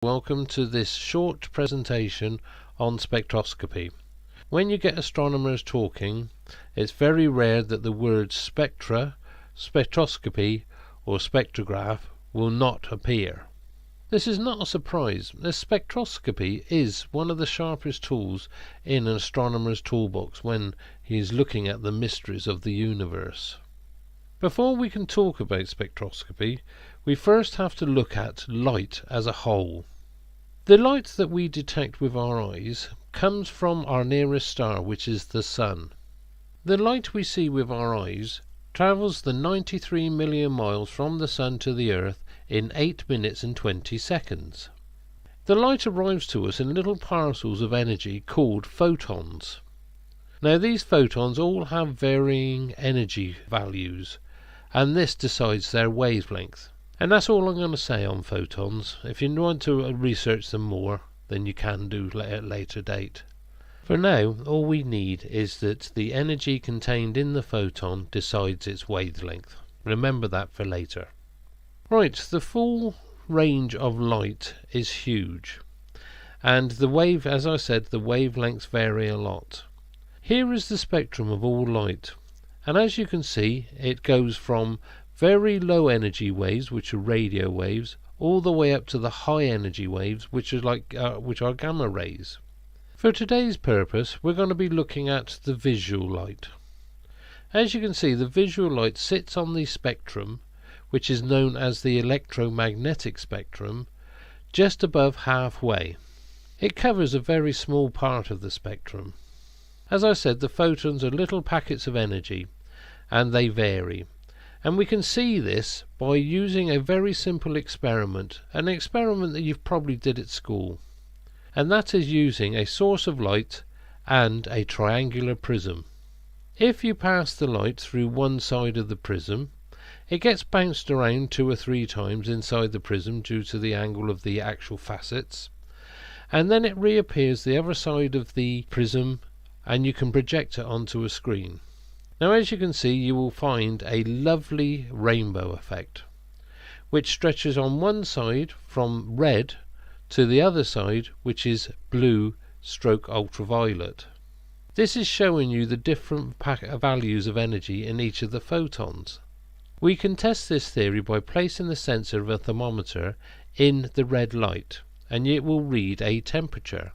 Welcome to this short presentation on spectroscopy. When you get astronomers talking, it's very rare that the words spectra, spectroscopy or spectrograph will not appear. This is not a surprise, as spectroscopy is one of the sharpest tools in an astronomer's toolbox when he is looking at the mysteries of the universe. Before we can talk about spectroscopy, we first have to look at light as a whole. The light that we detect with our eyes comes from our nearest star, which is the Sun. The light we see with our eyes travels the 93 million miles from the Sun to the Earth in 8 minutes and 20 seconds. The light arrives to us in little parcels of energy called photons. Now these photons all have varying energy values, and this decides their wavelength. And that's all I'm going to say on photons. If you want to research them more, then you can do at a later date. For now, all we need is that the energy contained in the photon decides its wavelength. Remember that for later. Right, the full range of light is huge. And as I said, the wavelengths vary a lot. Here is the spectrum of all light. And as you can see, it goes from very low energy waves, which are radio waves, all the way up to the high energy waves, which are gamma rays. For today's purpose, we're going to be looking at the visual light. As you can see, the visual light sits on the spectrum, which is known as the electromagnetic spectrum, just above halfway. It covers a very small part of the spectrum. As I said, the photons are little packets of energy, and they vary. And we can see this by using a very simple experiment, an experiment that you've probably did at school. And that is using a source of light and a triangular prism. If you pass the light through one side of the prism, it gets bounced around 2 or 3 times inside the prism due to the angle of the actual facets, and then it reappears the other side of the prism, and you can project it onto a screen. Now as you can see, you will find a lovely rainbow effect, which stretches on one side from red to the other side, which is blue / ultraviolet. This is showing you the different values of energy in each of the photons. We can test this theory by placing the sensor of a thermometer in the red light, and it will read a temperature.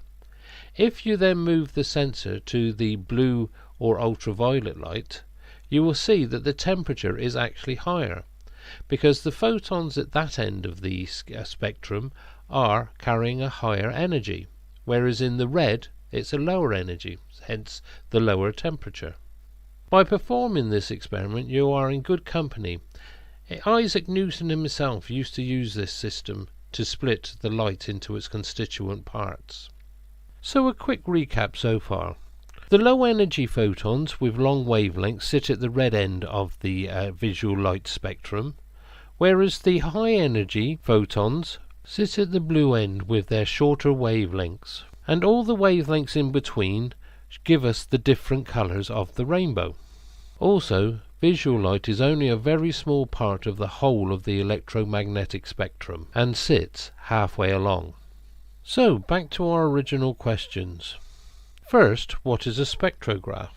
If you then move the sensor to the blue or ultraviolet light, you will see that the temperature is actually higher, because the photons at that end of the spectrum are carrying a higher energy, whereas in the red it's a lower energy, hence the lower temperature. By performing this experiment, you are in good company. Isaac Newton himself used to use this system to split the light into its constituent parts. So a quick recap so far. The low energy photons with long wavelengths sit at the red end of the visual light spectrum, whereas the high energy photons sit at the blue end with their shorter wavelengths, and all the wavelengths in between give us the different colours of the rainbow. Also, visual light is only a very small part of the whole of the electromagnetic spectrum and sits halfway along. So, back to our original questions. First, what is a spectrograph?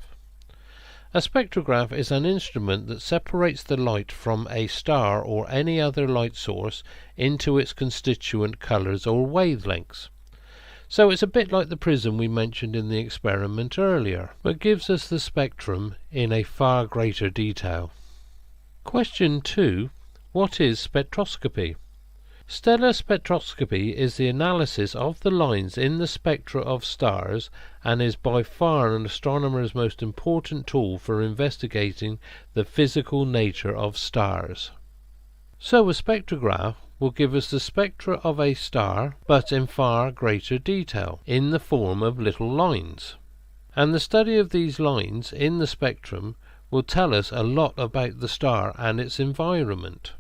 A spectrograph is an instrument that separates the light from a star or any other light source into its constituent colours or wavelengths. So it's a bit like the prism we mentioned in the experiment earlier, but gives us the spectrum in a far greater detail. Question 2. What is spectroscopy? Stellar spectroscopy is the analysis of the lines in the spectra of stars and is by far an astronomer's most important tool for investigating the physical nature of stars. So a spectrograph will give us the spectra of a star, but in far greater detail, in the form of little lines. And the study of these lines in the spectrum will tell us a lot about the star and its environment.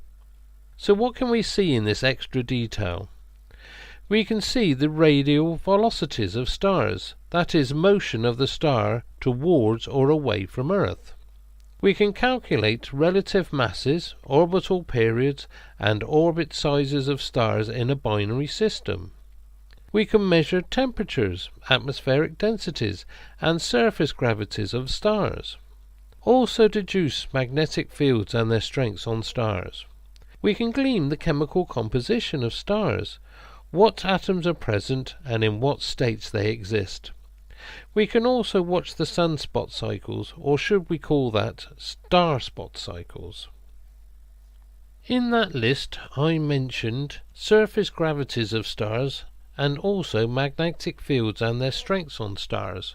So what can we see in this extra detail? We can see the radial velocities of stars, that is, motion of the star towards or away from Earth. We can calculate relative masses, orbital periods, and orbit sizes of stars in a binary system. We can measure temperatures, atmospheric densities, and surface gravities of stars. Also deduce magnetic fields and their strengths on stars. We can glean the chemical composition of stars, what atoms are present and in what states they exist. We can also watch the sunspot cycles, or should we call that star spot cycles. In that list I mentioned surface gravities of stars and also magnetic fields and their strengths on stars.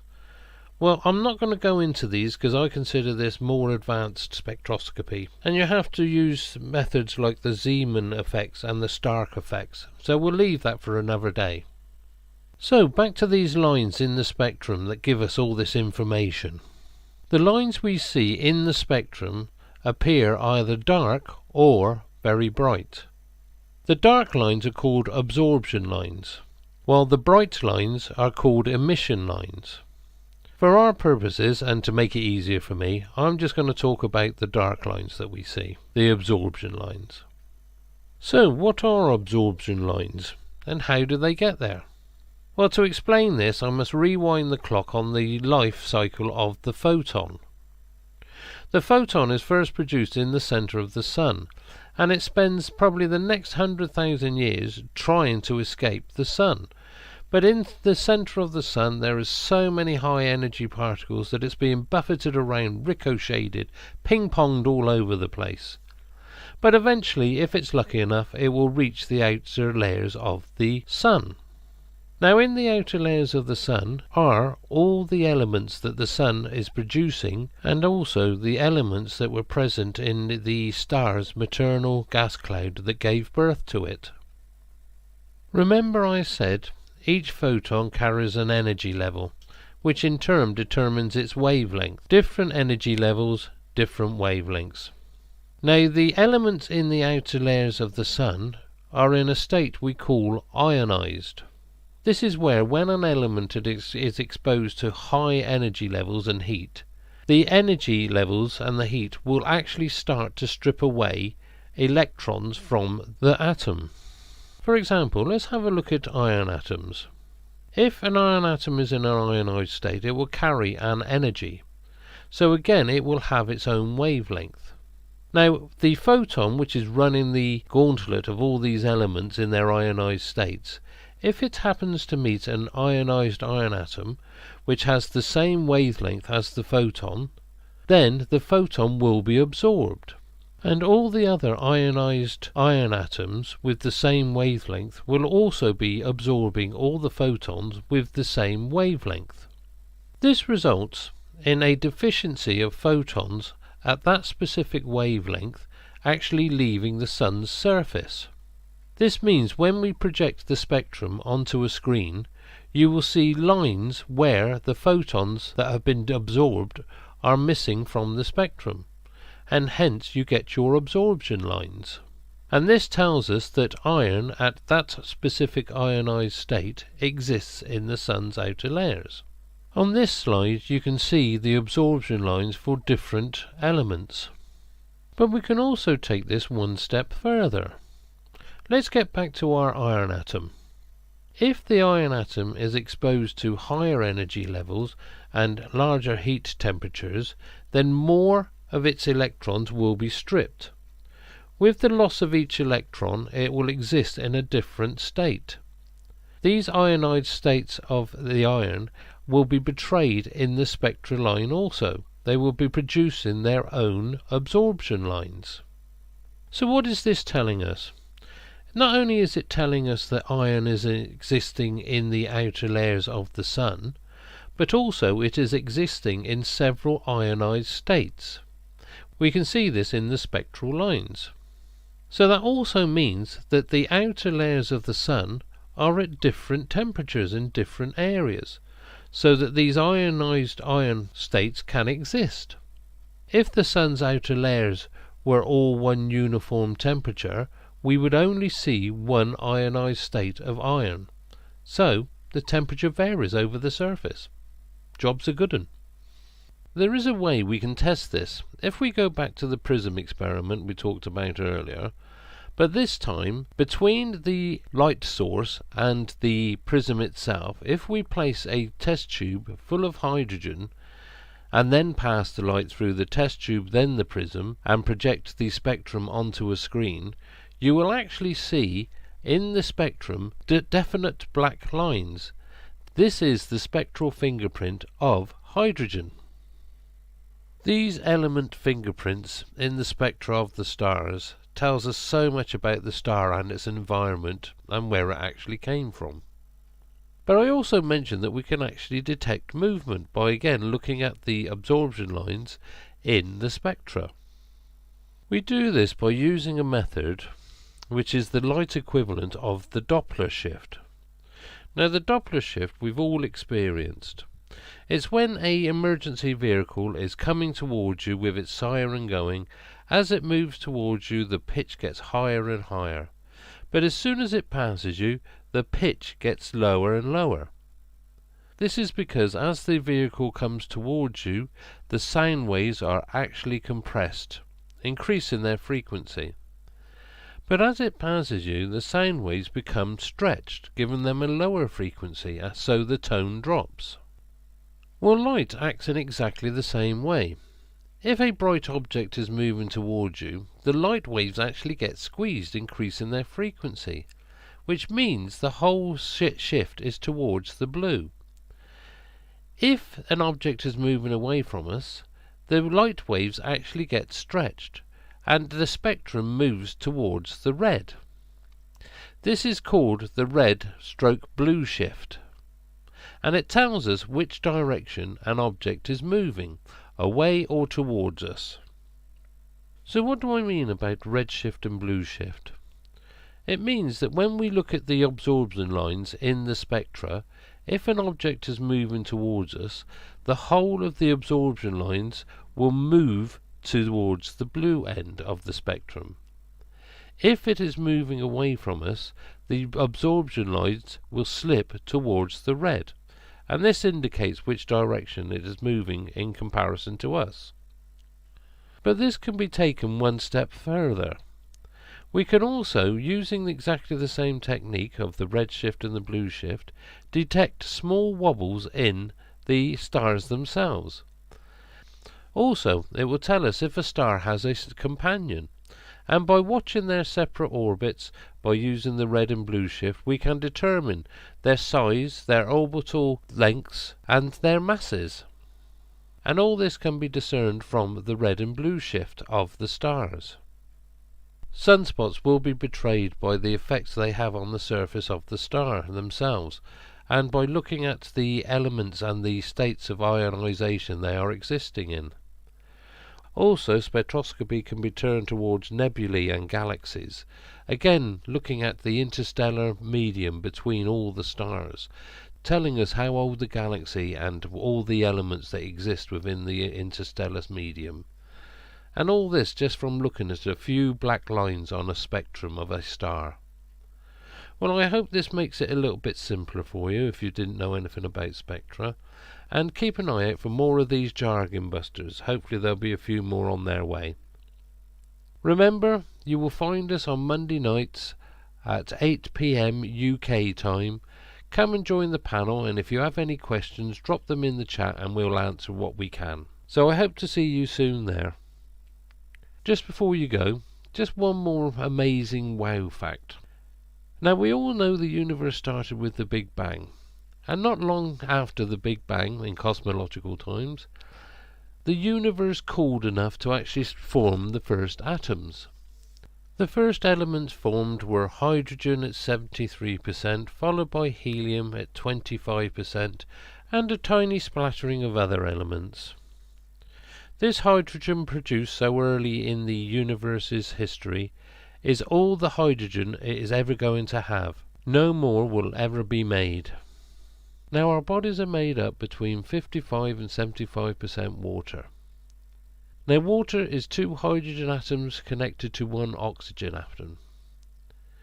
Well, I'm not going to go into these because I consider this more advanced spectroscopy, and you have to use methods like the Zeeman effects and the Stark effects, so we'll leave that for another day. So back to these lines in the spectrum that give us all this information. The lines we see in the spectrum appear either dark or very bright. The dark lines are called absorption lines, while the bright lines are called emission lines. For our purposes, and to make it easier for me, I'm just going to talk about the dark lines that we see, the absorption lines. So what are absorption lines, and how do they get there? Well, to explain this I must rewind the clock on the life cycle of the photon. The photon is first produced in the centre of the Sun, and it spends probably the next 100,000 years trying to escape the Sun. But in the centre of the Sun there is so many high energy particles that it's being buffeted around, ricocheted, ping-ponged all over the place. But eventually, if it's lucky enough, it will reach the outer layers of the Sun. Now in the outer layers of the Sun are all the elements that the Sun is producing, and also the elements that were present in the star's maternal gas cloud that gave birth to it. Remember I said each photon carries an energy level, which in turn determines its wavelength. Different energy levels, different wavelengths. Now the elements in the outer layers of the Sun are in a state we call ionized. This is where, when an element is exposed to high energy levels and heat, the energy levels and the heat will actually start to strip away electrons from the atom. For example, let's have a look at iron atoms. If an iron atom is in an ionized state, it will carry an energy. So again, it will have its own wavelength. Now, the photon, which is running the gauntlet of all these elements in their ionized states, if it happens to meet an ionized iron atom, which has the same wavelength as the photon, then the photon will be absorbed. And all the other ionized iron atoms with the same wavelength will also be absorbing all the photons with the same wavelength. This results in a deficiency of photons at that specific wavelength actually leaving the Sun's surface. This means when we project the spectrum onto a screen, you will see lines where the photons that have been absorbed are missing from the spectrum, and hence you get your absorption lines. And this tells us that iron at that specific ionized state exists in the Sun's outer layers. On this slide you can see the absorption lines for different elements. But we can also take this one step further. Let's get back to our iron atom. If the iron atom is exposed to higher energy levels and larger heat temperatures, then more of its electrons will be stripped. With the loss of each electron, it will exist in a different state. These ionized states of the iron will be betrayed in the spectral line also. They will be producing their own absorption lines. So what is this telling us? Not only is it telling us that iron is existing in the outer layers of the Sun, but also it is existing in several ionized states. We can see this in the spectral lines. So that also means that the outer layers of the Sun are at different temperatures in different areas, so that these ionized iron states can exist. If the Sun's outer layers were all one uniform temperature, we would only see one ionized state of iron. So the temperature varies over the surface. Job's a good 'un. There is a way we can test this. If we go back to the prism experiment we talked about earlier, But this time, between the light source and the prism itself, if we place a test tube full of hydrogen and then pass the light through the test tube, then the prism, and project the spectrum onto a screen, you will actually see in the spectrum definite black lines. This is the spectral fingerprint of hydrogen. These element fingerprints in the spectra of the stars tells us so much about the star and its environment and where it actually came from. But I also mentioned that we can actually detect movement by again looking at the absorption lines in the spectra. We do this by using a method which is the light equivalent of the Doppler shift. Now the Doppler shift we've all experienced. It's when an emergency vehicle is coming towards you with its siren going. As it moves towards you, the pitch gets higher and higher. But as soon as it passes you, the pitch gets lower and lower. This is because as the vehicle comes towards you, the sound waves are actually compressed, increasing their frequency. But as it passes you, the sound waves become stretched, giving them a lower frequency, so the tone drops. Well, light acts in exactly the same way. If a bright object is moving towards you, the light waves actually get squeezed, increasing their frequency, which means the whole shift is towards the blue. If an object is moving away from us, the light waves actually get stretched, and the spectrum moves towards the red. This is called the red/blue shift, and it tells us which direction an object is moving, away or towards us. So what do I mean about red shift and blue shift? It means that when we look at the absorption lines in the spectra, if an object is moving towards us, the whole of the absorption lines will move towards the blue end of the spectrum. If it is moving away from us, the absorption lines will slip towards the red, and this indicates which direction it is moving in comparison to us. But this can be taken one step further. We can also, using exactly the same technique of the red shift and the blue shift, detect small wobbles in the stars themselves. Also, it will tell us if a star has a companion, and by watching their separate orbits, by using the red and blue shift, we can determine their size, their orbital lengths, and their masses. And all this can be discerned from the red and blue shift of the stars. Sunspots will be betrayed by the effects they have on the surface of the star themselves, and by looking at the elements and the states of ionization they are existing in. Also, spectroscopy can be turned towards nebulae and galaxies, again looking at the interstellar medium between all the stars, telling us how old the galaxy and all the elements that exist within the interstellar medium. And all this just from looking at a few black lines on a spectrum of a star. Well, I hope this makes it a little bit simpler for you if you didn't know anything about spectra. And keep an eye out for more of these jargon busters. Hopefully there'll be a few more on their way. Remember, you will find us on Monday nights at 8 PM UK time. Come and join the panel, and if you have any questions, drop them in the chat and we'll answer what we can. So I hope to see you soon there. Just before you go, just one more amazing wow fact. Now, we all know the universe started with the Big Bang, and not long after the Big Bang, in cosmological times, the universe cooled enough to actually form the first atoms. The first elements formed were hydrogen at 73%, followed by helium at 25%, and a tiny splattering of other elements. This hydrogen produced so early in the universe's history is all the hydrogen it is ever going to have. No more will ever be made. Now, our bodies are made up between 55 and 75% water. Now, water is 2 hydrogen atoms connected to 1 oxygen atom.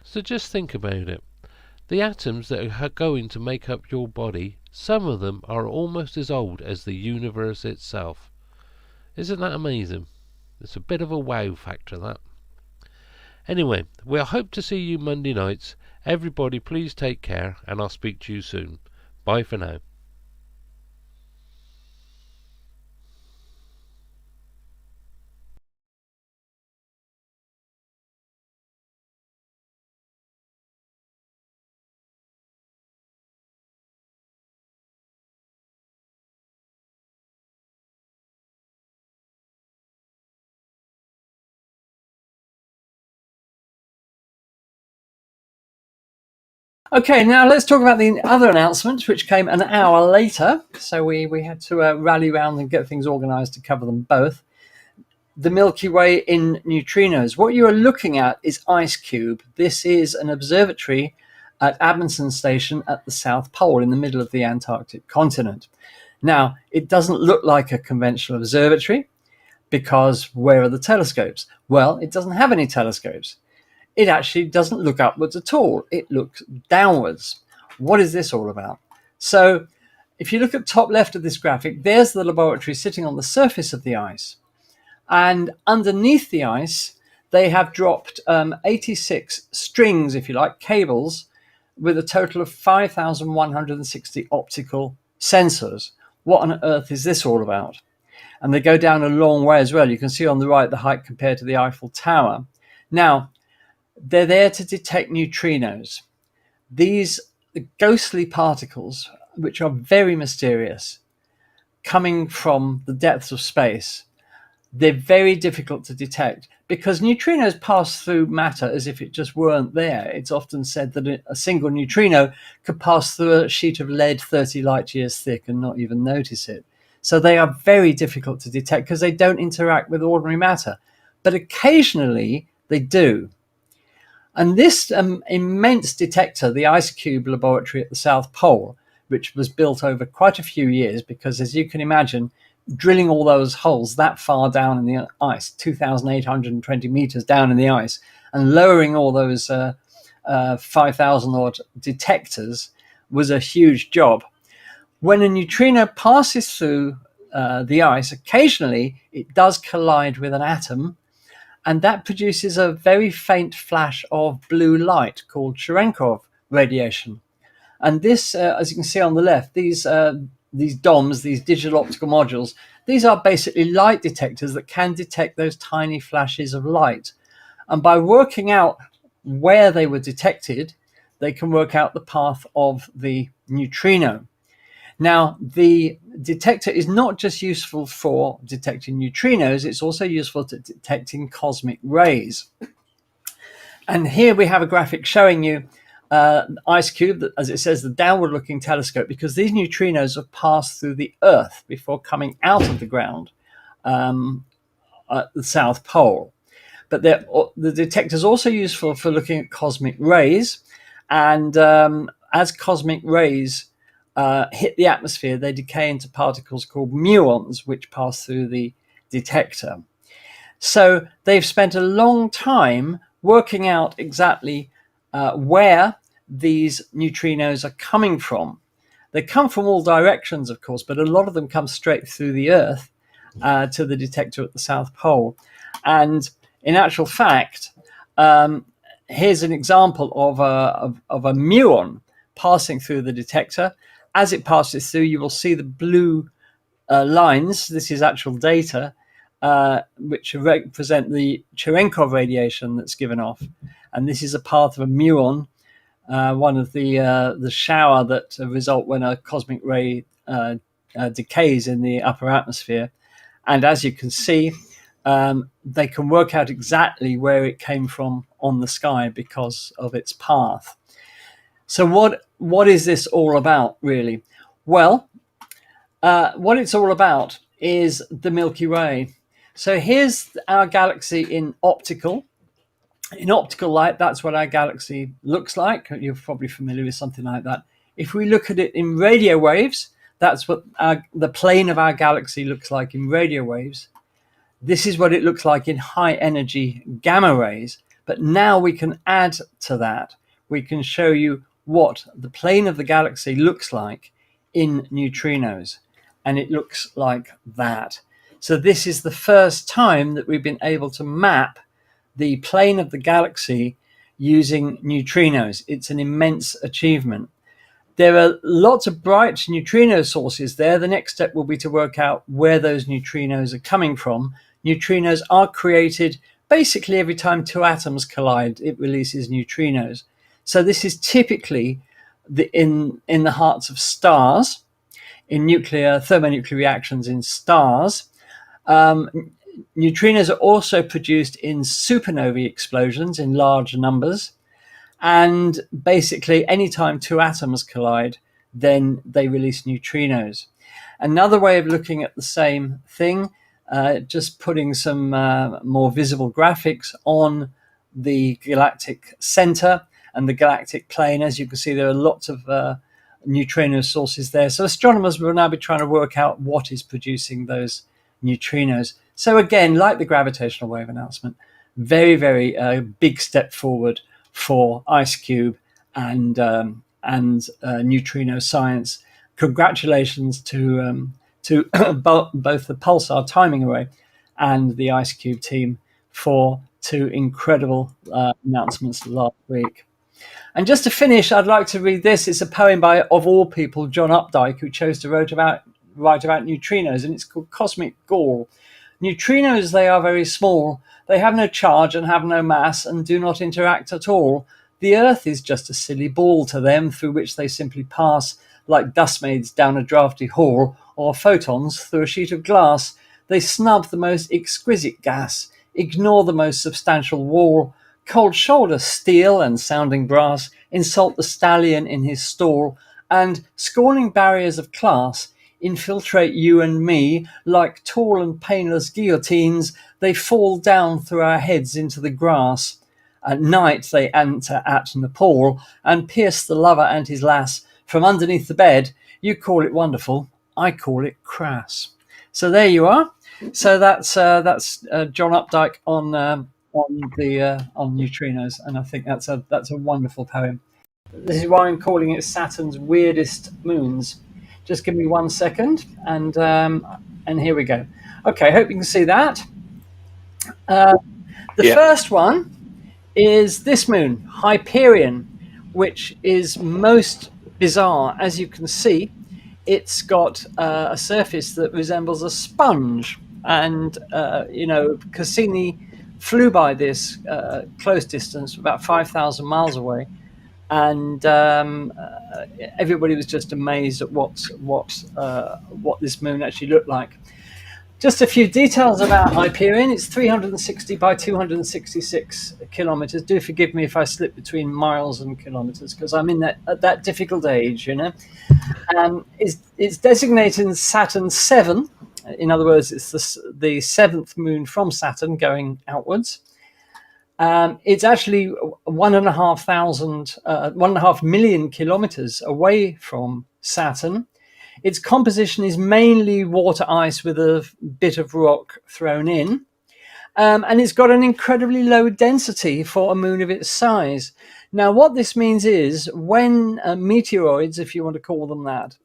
So just think about it. The atoms that are going to make up your body, some of them are almost as old as the universe itself. Isn't that amazing? It's a bit of a wow factor, that. Anyway, we'll hope to see you Monday nights. Everybody please take care, and I'll speak to you soon. Bye for now. Okay, now let's talk about the other announcement, which came an hour later. So we had to rally around and get things organized to cover them both. The Milky Way in neutrinos. What you are looking at is IceCube. This is an observatory at Amundsen Station at the South Pole in the middle of the Antarctic continent. Now, it doesn't look like a conventional observatory because where are the telescopes? Well, it doesn't have any telescopes. It actually doesn't look upwards at all. It looks downwards. What is this all about? So if you look at top left of this graphic, there's the laboratory sitting on the surface of the ice. And underneath the ice, they have dropped 86 strings, if you like, cables, with a total of 5,160 optical sensors. What on earth is this all about? And they go down a long way as well. You can see on the right the height compared to the Eiffel Tower. Now, they're there to detect neutrinos. These ghostly particles, which are very mysterious, coming from the depths of space. They're very difficult to detect because neutrinos pass through matter as if it just weren't there. It's often said that a single neutrino could pass through a sheet of lead 30 light years thick and not even notice it. So they are very difficult to detect because they don't interact with ordinary matter. But occasionally they do. And this immense detector, the IceCube laboratory at the South Pole, which was built over quite a few years, because as you can imagine, drilling all those holes that far down in the ice, 2,820 meters down in the ice, and lowering all those 5,000 odd detectors was a huge job. When a neutrino passes through the ice, occasionally it does collide with an atom, and that produces a very faint flash of blue light called Cherenkov radiation. And this, as you can see on the left, these DOMs, these digital optical modules, these are basically light detectors that can detect those tiny flashes of light. And by working out where they were detected, they can work out the path of the neutrino. Now, the detector is not just useful for detecting neutrinos, it's also useful to detecting cosmic rays. And here we have a graphic showing you IceCube, as it says, the downward-looking telescope, because these neutrinos have passed through the Earth before coming out of the ground at the South Pole. But the detector is also useful for looking at cosmic rays. And as cosmic rays hit the atmosphere, they decay into particles called muons, which pass through the detector. So they've spent a long time working out exactly where these neutrinos are coming from. They come from all directions, of course, but a lot of them come straight through the Earth to the detector at the South Pole. And in actual fact, here's an example of a muon passing through the detector. As it passes through, you will see the blue lines. This is actual data, which represent the Cherenkov radiation that's given off. And this is a path of a muon, one of the shower that result when a cosmic ray decays in the upper atmosphere. And as you can see, they can work out exactly where it came from on the sky because of its path. So what is this all about, really? Well, what it's all about is the Milky Way. So here's our galaxy in optical. In optical light, that's what our galaxy looks like. You're probably familiar with something like that. If we look at it in radio waves, that's what the plane of our galaxy looks like in radio waves. This is what it looks like in high energy gamma rays. But now we can add to that. We can show you what the plane of the galaxy looks like in neutrinos. And it looks like that. So this is the first time that we've been able to map the plane of the galaxy using neutrinos. It's an immense achievement. There are lots of bright neutrino sources there. The next step will be to work out where those neutrinos are coming from. Neutrinos are created basically every time two atoms collide, it releases neutrinos. So this is typically in the hearts of stars, in thermonuclear reactions in stars. Neutrinos are also produced in supernovae explosions in large numbers. And basically, anytime two atoms collide, then they release neutrinos. Another way of looking at the same thing, just putting some more visible graphics on the galactic center and the galactic plane. As you can see, there are lots of neutrino sources there. So astronomers will now be trying to work out what is producing those neutrinos. So again, like the gravitational wave announcement, very, very big step forward for IceCube and neutrino science. Congratulations to both the Pulsar Timing Array and the IceCube team for two incredible announcements last week. And just to finish, I'd like to read this. It's a poem by, of all people, John Updike, who chose to write about neutrinos, and it's called Cosmic Gall. Neutrinos, they are very small. They have no charge and have no mass and do not interact at all. The Earth is just a silly ball to them through which they simply pass like dustmaids down a drafty hall or photons through a sheet of glass. They snub the most exquisite gas, ignore the most substantial wall, cold shoulder steel and sounding brass, insult the stallion in his stall, and, scorning barriers of class, infiltrate you and me like tall and painless guillotines. They fall down through our heads into the grass. At night they enter at Nepal and pierce the lover and his lass from underneath the bed. You call it wonderful, I call it crass. So there you are. So that's John Updike on neutrinos, and I think that's a wonderful poem. This is why I'm calling it Saturn's weirdest moons. Just give me 1 second, and here we go. Okay, hope you can see that. The first one is this moon, Hyperion, which is most bizarre. As you can see, it's got a surface that resembles a sponge, and Cassini flew by this close distance, about 5,000 miles away, and everybody was just amazed at what this moon actually looked like. Just a few details about Hyperion. It's 360 by 266 kilometers. Do forgive me if I slip between miles and kilometers, because I'm in that difficult age, you know. It's designated in Saturn 7. In other words, it's the seventh moon from Saturn going outwards. It's actually 1.5 million kilometers away from Saturn. Its composition is mainly water ice with a bit of rock thrown in. And it's got an incredibly low density for a moon of its size. Now, what this means is when meteoroids, if you want to call them that,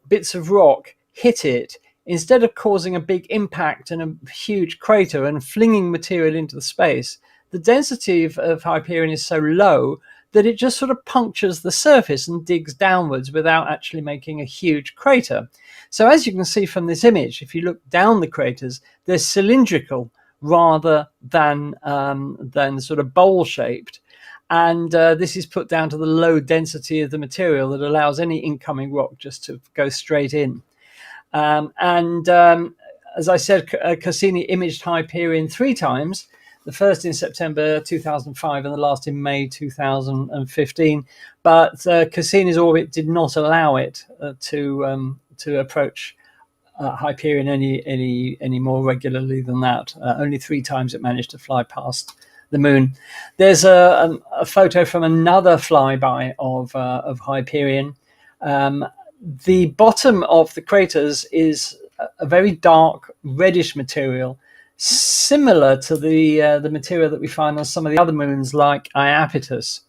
bits of rock hit it, instead of causing a big impact and a huge crater and flinging material into the space, the density of Hyperion is so low that it just sort of punctures the surface and digs downwards without actually making a huge crater. So as you can see from this image, if you look down the craters, they're cylindrical rather than sort of bowl-shaped. And this is put down to the low density of the material that allows any incoming rock just to go straight in. As I said, Cassini imaged Hyperion 3 times, the first in September 2005 and the last in May 2015. But Cassini's orbit did not allow it to approach Hyperion any more regularly than that. Only 3 times it managed to fly past the moon. There's a photo from another flyby of Hyperion. The bottom of the craters is a very dark reddish material, similar to the material that we find on some of the other moons like Iapetus,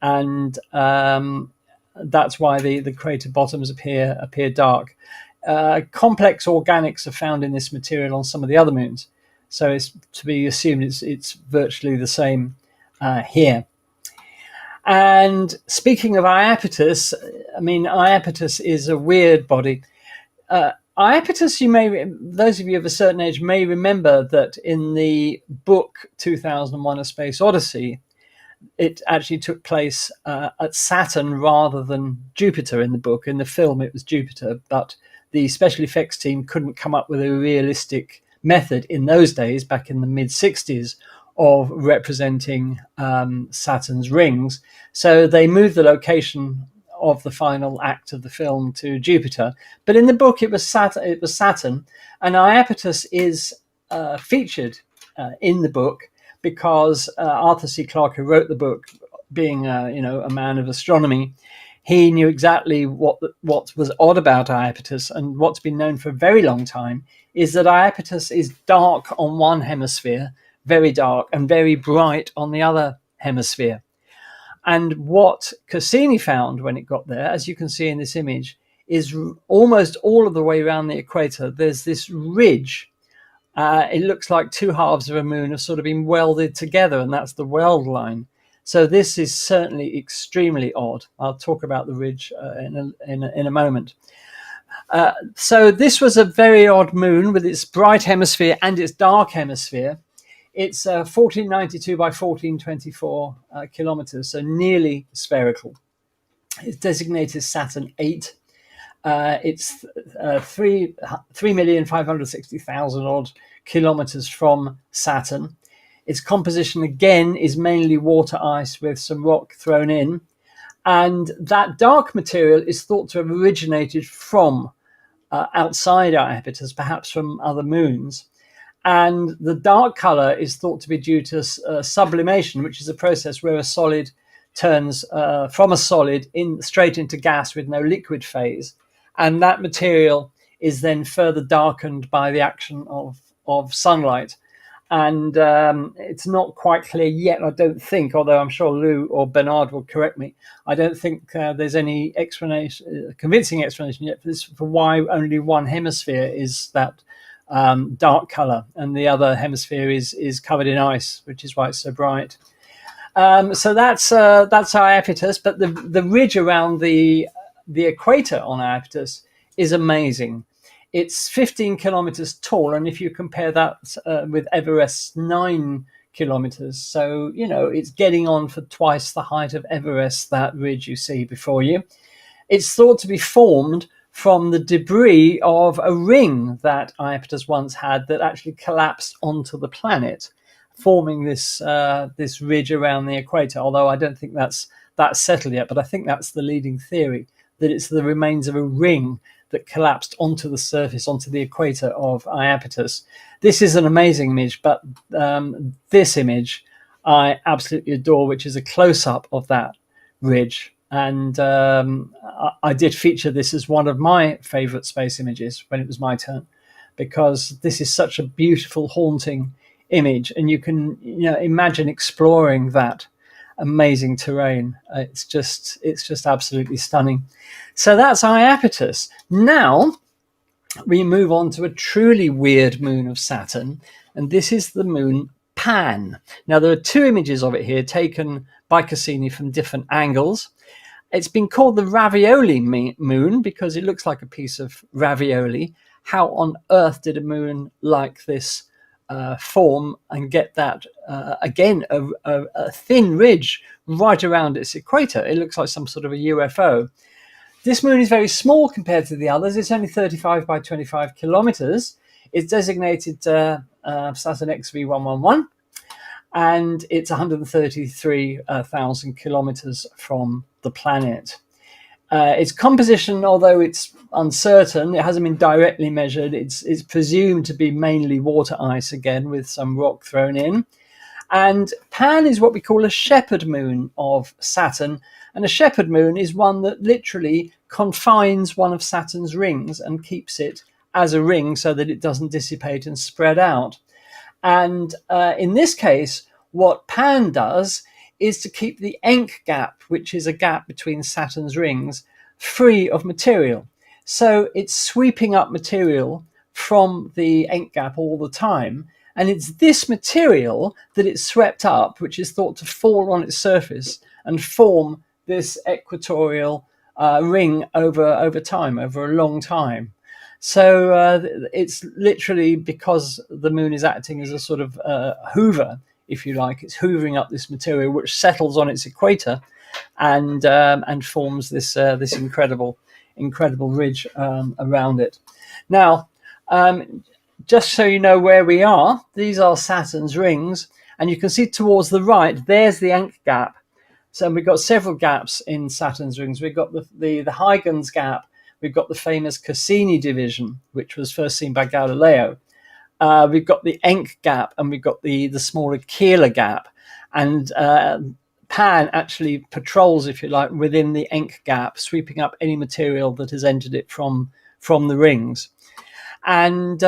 and that's why the crater bottoms appear dark. Complex organics are found in this material on some of the other moons. So it's to be assumed it's virtually the same here. And speaking of Iapetus, I mean, Iapetus is a weird body. Iapetus, those of you of a certain age may remember that in the book 2001: A Space Odyssey, it actually took place at Saturn rather than Jupiter in the book. In the film, it was Jupiter, but the special effects team couldn't come up with a realistic method in those days, back in the mid-60s, of representing Saturn's rings. So they moved the location of the final act of the film to Jupiter. But in the book, it was Saturn, and Iapetus is featured in the book because Arthur C. Clarke, who wrote the book, being a man of astronomy, he knew exactly what was odd about Iapetus, and what's been known for a very long time is that Iapetus is dark on one hemisphere, very dark, and very bright on the other hemisphere. And what Cassini found when it got there, as you can see in this image, is almost all of the way around the equator, there's this ridge. It looks like two halves of a moon have sort of been welded together, and that's the weld line. So this is certainly extremely odd. I'll talk about the ridge in a moment. So this was a very odd moon with its bright hemisphere and its dark hemisphere. It's 1492 by 1424 kilometers, so nearly spherical. It's designated Saturn 8. It's 3,560,000 odd kilometers from Saturn. Its composition, again, is mainly water ice with some rock thrown in. And that dark material is thought to have originated from outside Iapetus, perhaps from other moons. And the dark color is thought to be due to sublimation, which is a process where a solid turns from a solid straight into gas with no liquid phase. And that material is then further darkened by the action of sunlight. And it's not quite clear yet, I don't think, although I'm sure Lou or Bernard will correct me. I don't think there's any convincing explanation yet for why only one hemisphere is that dark color and the other hemisphere is covered in ice, which is why it's so bright. So that's Iapetus, but the ridge around the equator on Iapetus is amazing. It's 15 kilometers tall, and if you compare that with Everest's 9 kilometers, so it's getting on for twice the height of Everest, that ridge you see before you. It's thought to be formed from the debris of a ring that Iapetus once had that actually collapsed onto the planet, forming this ridge around the equator. Although I don't think that's settled yet, but I think that's the leading theory, that it's the remains of a ring that collapsed onto the surface, onto the equator of Iapetus. This is an amazing image, but this image I absolutely adore, which is a close-up of that ridge. And I did feature this as one of my favorite space images when it was my turn, because this is such a beautiful, haunting image, and you can imagine exploring that amazing terrain. It's just absolutely stunning. So that's Iapetus. Now we move on to a truly weird moon of Saturn, and this is the moon Pan. Now there are two images of it here taken by Cassini from different angles. It's been called the ravioli moon because it looks like a piece of ravioli. How on earth did a moon like this form and get that, again, a thin ridge right around its equator? It looks like some sort of a UFO. This moon is very small compared to the others. It's only 35 by 25 kilometers. It's designated Saturn XV111, and it's 133,000 kilometers from the planet. Its composition, although it's uncertain, it hasn't been directly measured. It's presumed to be mainly water ice, again, with some rock thrown in. And Pan is what we call a shepherd moon of Saturn. And a shepherd moon is one that literally confines one of Saturn's rings and keeps it as a ring so that it doesn't dissipate and spread out. And in this case, what Pan does is to keep the Encke gap, which is a gap between Saturn's rings, free of material. So it's sweeping up material from the Encke gap all the time. And it's this material that it's swept up, which is thought to fall on its surface and form this equatorial ring over time, over a long time. So it's literally because the moon is acting as a sort of hoover, if you like. It's hoovering up this material, which settles on its equator and forms this this incredible ridge around it. Now, just so you know where we are, these are Saturn's rings, and you can see towards the right, there's the Encke gap. So we've got several gaps in Saturn's rings. We've got the Huygens gap. We've got the famous Cassini division, which was first seen by Galileo. We've got the Encke gap, and we've got the smaller Keeler gap. And Pan actually patrols, if you like, within the Encke gap, sweeping up any material that has entered it from the rings. And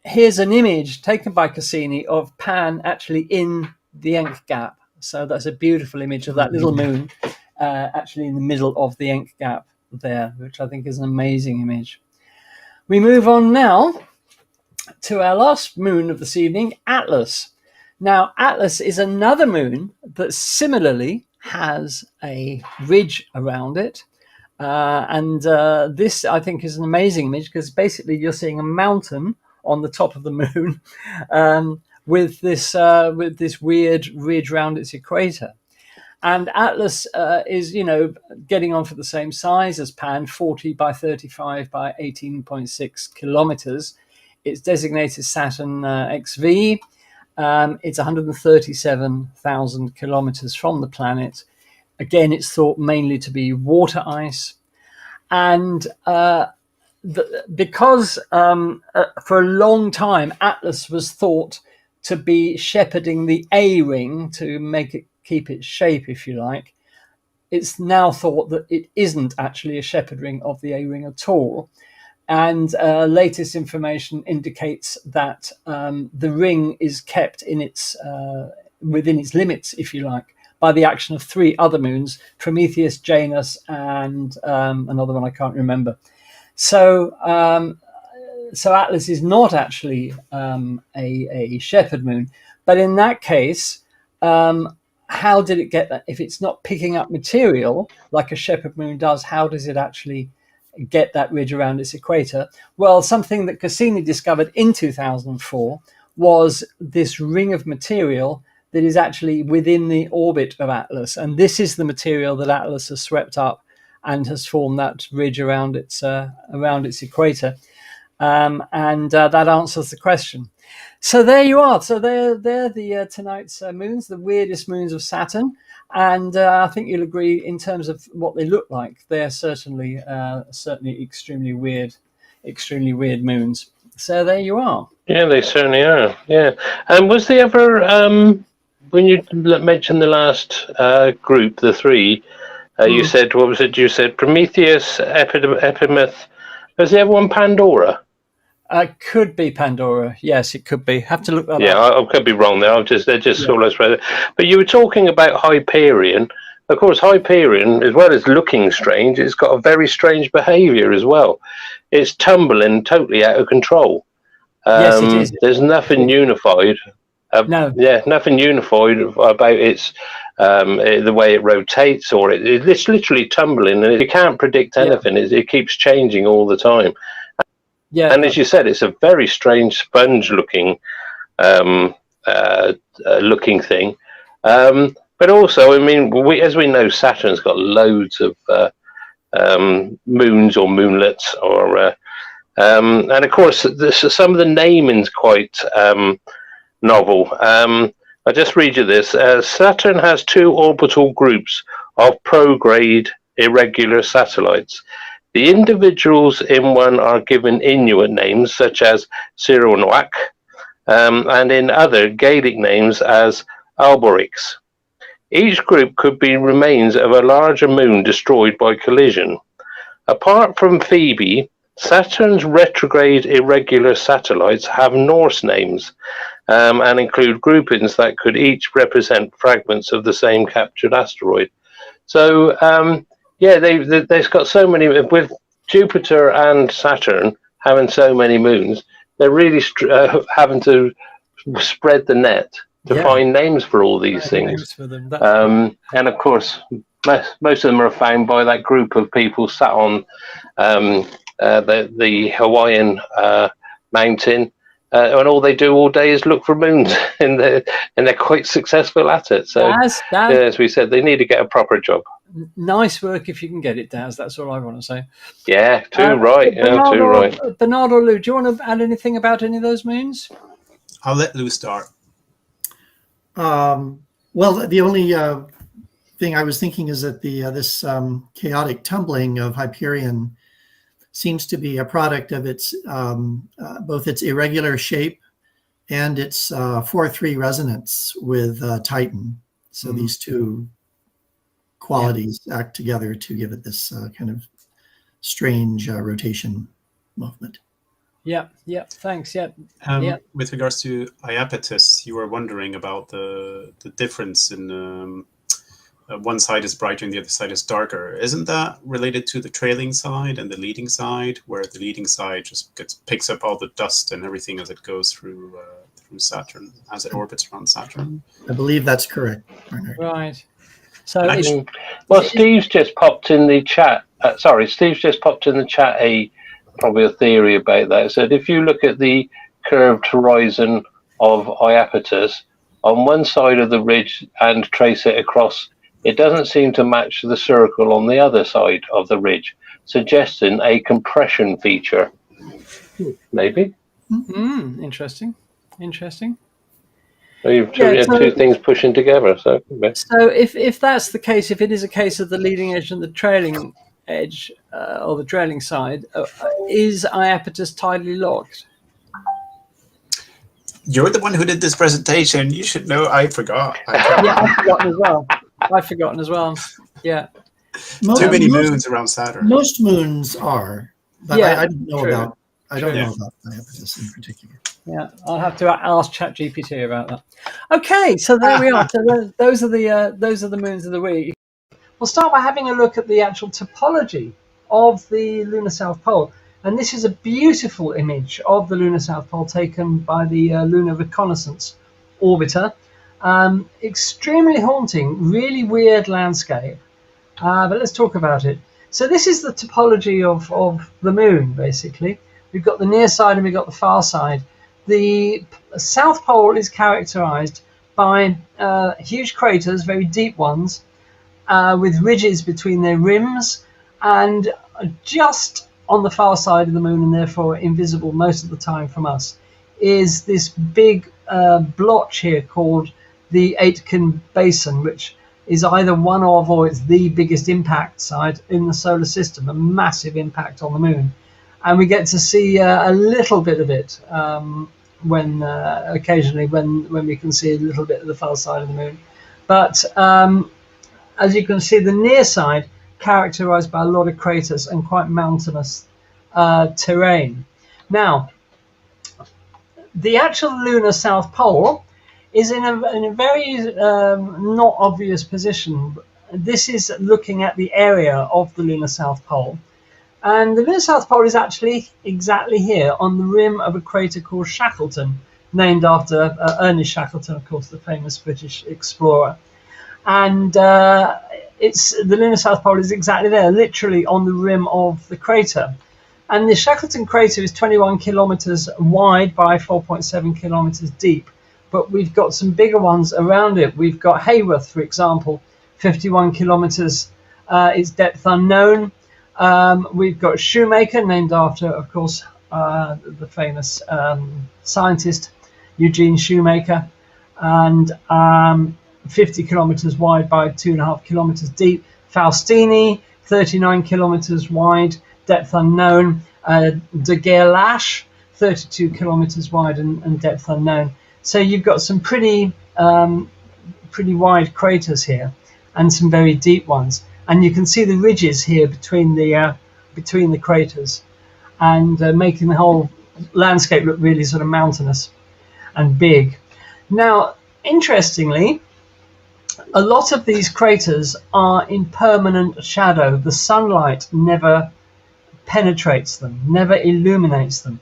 here's an image taken by Cassini of Pan actually in the Encke gap. So that's a beautiful image of that little moon actually in the middle of the Encke gap there, which I think is an amazing image. We move on now to our last moon of this evening, Atlas. Now, Atlas is another moon that similarly has a ridge around it. This, I think, is an amazing image because basically you're seeing a mountain on the top of the moon with this weird ridge around its equator. And Atlas is, getting on for the same size as Pan, 40 by 35 by 18.6 kilometers. It's designated Saturn XV. It's 137,000 kilometers from the planet. Again, it's thought mainly to be water ice. And because for a long time, Atlas was thought to be shepherding the A ring to make it keep its shape, if you like, it's now thought that it isn't actually a shepherd ring of the A ring at all. And latest information indicates that the ring is kept in its within its limits, if you like, by the action of three other moons, Prometheus, Janus, and another one I can't remember. So Atlas is not actually a shepherd moon. But in that case, how did it get that? If it's not picking up material like a shepherd moon does, how does it actually get that ridge around its equator? Well, something that Cassini discovered in 2004 was this ring of material that is actually within the orbit of Atlas. And this is the material that Atlas has swept up and has formed that ridge around its equator. That answers the question. So there you are. So they're the tonight's moons, the weirdest moons of Saturn. And I think you'll agree in terms of what they look like. They're certainly extremely weird moons. So there you are. Yeah, they certainly are. Yeah. And was there ever, when you mentioned the last group, the three, you said, what was it? You said Prometheus, Epimeth. Was there ever one Pandora? Could be Pandora. Yes, it could be. Have to look that up. Yeah, I could be wrong there. They're just all spread. But you were talking about Hyperion. Of course, Hyperion, as well as looking strange, it's got a very strange behaviour as well. It's tumbling totally out of control. Yes, it is. There's nothing unified. No. Yeah, nothing unified about its the way it rotates, or it's literally tumbling, and you can't predict anything. Yeah. It keeps changing all the time. Yeah, and as you said, it's a very strange sponge-looking looking thing. But also, I mean, as we know, Saturn's got loads of moons or moonlets, and of course, some of the naming's quite novel. I'll just read you this. Saturn has two orbital groups of prograde irregular satellites. The individuals in one are given Inuit names such as Sironwak, and in other Gaelic names as Alborix. Each group could be remains of a larger moon destroyed by collision. Apart from Phoebe, Saturn's retrograde irregular satellites have Norse names and include groupings that could each represent fragments of the same captured asteroid. So, yeah, they've got so many, with Jupiter and Saturn having so many moons, they're really having to spread the net to find names for all these things. Names for them. And of course, most of them are found by that group of people sat on the Hawaiian mountain, and all they do all day is look for moons, and they're quite successful at it. So, as we said, they need to get a proper job. Nice work if you can get it, Daz. That's all I want to say. Yeah, too right. Bernard or Lou, do you want to add anything about any of those moons? I'll let Lou start. Well, the only thing I was thinking is that this chaotic tumbling of Hyperion seems to be a product of its both its irregular shape and its 4-3 resonance with Titan. So these two qualities act together to give it this kind of strange rotation movement. Yeah, thanks. With regards to Iapetus, you were wondering about the difference in one side is brighter and the other side is darker. Isn't that related to the trailing side and the leading side, where the leading side just picks up all the dust and everything as it goes through Saturn, as it orbits around Saturn? I believe that's correct, Bernard. Right. So, Steve's just popped in the chat. Steve's just popped in the chat probably a theory about that. So if you look at the curved horizon of Iapetus on one side of the ridge and trace it across, it doesn't seem to match the circle on the other side of the ridge, suggesting a compression feature. Maybe. Interesting. So you've two things pushing together. So if that's the case, if it is a case of the leading edge and the trailing edge, or the trailing side, is Iapetus tidally locked? You're the one who did this presentation. You should know. I forgot. I've forgotten as well. Yeah. Too many moons around Saturn. Most moons are, but I don't know about. I don't know about Iapetus in particular. Yeah, I'll have to ask ChatGPT about that. Okay, so there we are. So those are the moons of the week. We'll start by having a look at the actual topology of the lunar South Pole. And this is a beautiful image of the lunar South Pole taken by the Lunar Reconnaissance Orbiter. Extremely haunting, really weird landscape. But let's talk about it. So this is the topology of the moon, basically. We've got the near side and we've got the far side. The South Pole is characterized by huge craters, very deep ones, with ridges between their rims, and just on the far side of the moon, and therefore invisible most of the time from us, is this big blotch here called the Aitken Basin, which is either one of or it's the biggest impact site in the solar system, a massive impact on the moon. And we get to see a little bit of it when occasionally when we can see a little bit of the far side of the moon. But as you can see, the near side characterized by a lot of craters and quite mountainous terrain. Now, the actual lunar South Pole is in a very not obvious position. This is looking at the area of the lunar South Pole. And the lunar South Pole is actually exactly here on the rim of a crater called Shackleton, named after Ernest Shackleton, of course, the famous British explorer. And the lunar South Pole is exactly there, literally on the rim of the crater. And the Shackleton crater is 21 kilometers wide by 4.7 kilometers deep. But we've got some bigger ones around it. We've got Hayworth, for example, 51 kilometers, its depth unknown. We've got Shoemaker, named after, of course, the famous scientist Eugene Shoemaker, and 50 kilometers wide by 2.5 kilometers deep. Faustini, 39 kilometers wide, depth unknown. De Gerlache, 32 kilometers wide and depth unknown. So you've got some pretty wide craters here, and some very deep ones. And you can see the ridges here between the craters, and making the whole landscape look really sort of mountainous and big. Now, interestingly, a lot of these craters are in permanent shadow. The sunlight never penetrates them, never illuminates them.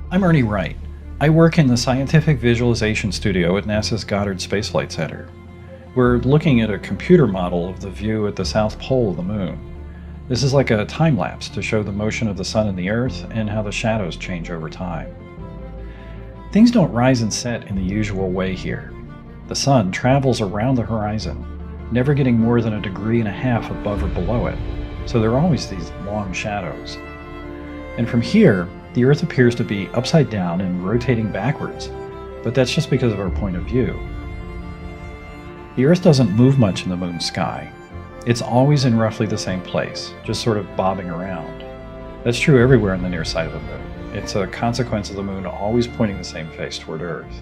I'm Ernie Wright. I work in the Scientific Visualization Studio at NASA's Goddard Space Flight Center. We're looking at a computer model of the view at the south pole of the moon. This is like a time lapse to show the motion of the sun and the Earth and how the shadows change over time. Things don't rise and set in the usual way here. The sun travels around the horizon, never getting more than 1.5 degrees above or below it, so there are always these long shadows. And from here, the Earth appears to be upside down and rotating backwards, but that's just because of our point of view. The Earth doesn't move much in the moon's sky. It's always in roughly the same place, just sort of bobbing around. That's true everywhere on the near side of the moon. It's a consequence of the moon always pointing the same face toward Earth.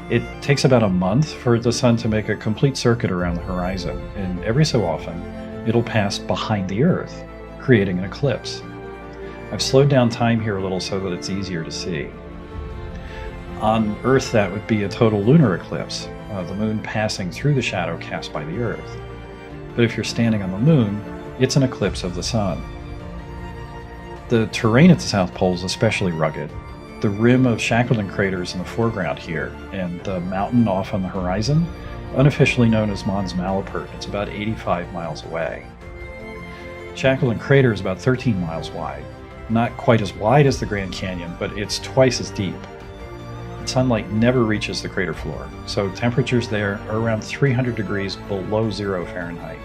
It takes about a month for the sun to make a complete circuit around the horizon, and every so often, it'll pass behind the Earth, creating an eclipse. I've slowed down time here a little so that it's easier to see. On Earth, that would be a total lunar eclipse, the moon passing through the shadow cast by the Earth. But if you're standing on the moon, it's an eclipse of the sun. The terrain at the South Pole is especially rugged. The rim of Shackleton craters in the foreground here, and the mountain off on the horizon, unofficially known as Mons Malapert. It's about 85 miles away. Shackleton crater is about 13 miles wide. Not quite as wide as the Grand Canyon, but it's twice as deep. Sunlight never reaches the crater floor, so temperatures there are around 300 degrees below 0 Fahrenheit.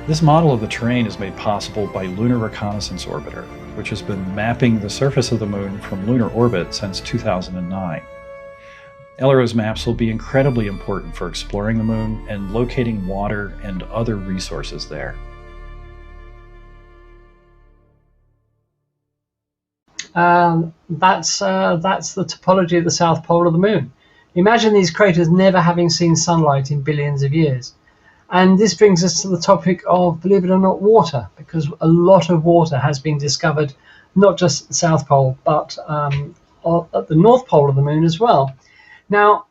This model of the terrain is made possible by Lunar Reconnaissance Orbiter, which has been mapping the surface of the moon from lunar orbit since 2009. LRO's maps will be incredibly important for exploring the moon and locating water and other resources there. That's the topology of the south pole of the moon. Imagine these craters never having seen sunlight in billions of years. And this brings us to the topic of, believe it or not, water, because a lot of water has been discovered, not just at the south pole, but at the north pole of the moon as well. Now,